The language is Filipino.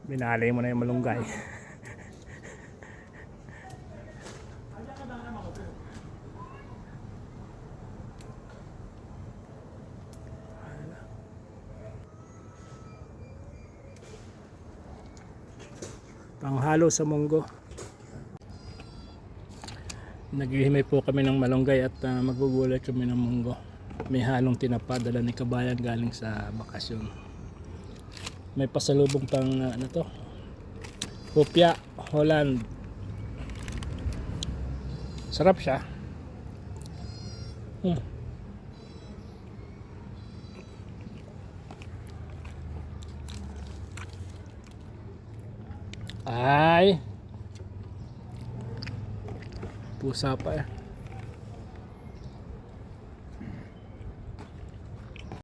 Binalay mo na yung malunggay. Panghalo sa munggo. Naghihimay po kami ng malunggay at magugulay kami ng munggo. May halong tinapa dala ni Kabayan galing sa bakasyon. May pasalubong pang ano to? Hopya Holland. Sarap siya. Ay, pusa pa eh.